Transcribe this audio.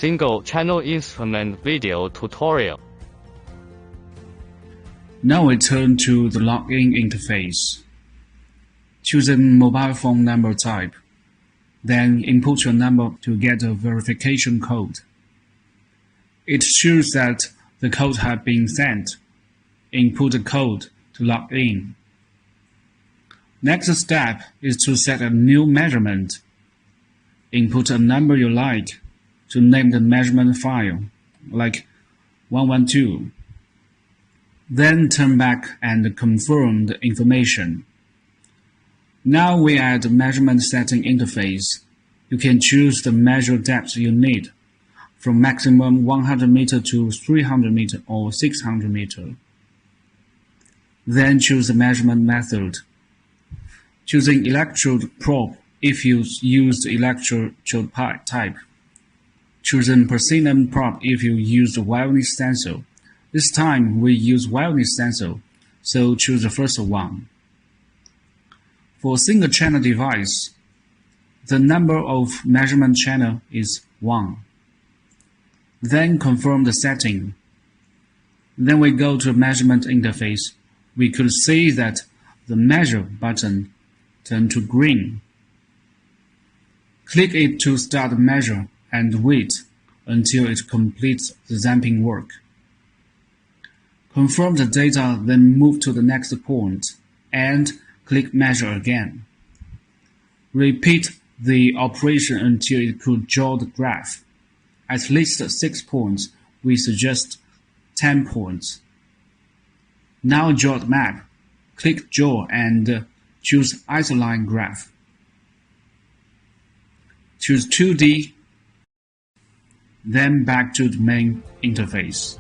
single-channel instrument video tutorial. Now we turn to the login interface. Choose a mobile phone number type. Then input your number to get a verification code. It shows that the code has been sent. Input the code to log in. Next step is to set a new measurement. Input a number you like to name the measurement file, like 112. Then turn back and confirm the information. Now we are at the measurement setting interface. You can choose the measure depth you need, from maximum 100 meter to 300 meter or 600 meter. Then choose the measurement method. Choosing electrode probe if you use the electrode type. Choosing Precision probe if you use the wireless sensor. This time we use wireless sensor, so choose the first one. For a single channel device, the number of measurement channel is 1. Then confirm the setting. Then we go to measurement interface. We could see that the measure button turned to green. Click it to start the measure and wait until it completes the zapping work. Confirm the data, then move to the next point and click measure again. Repeat the operation until it could draw the graph. At least 6 points, we suggest 10 points. Now draw the map. Click draw and choose isoline graph. Choose 2D, then back to the main interface.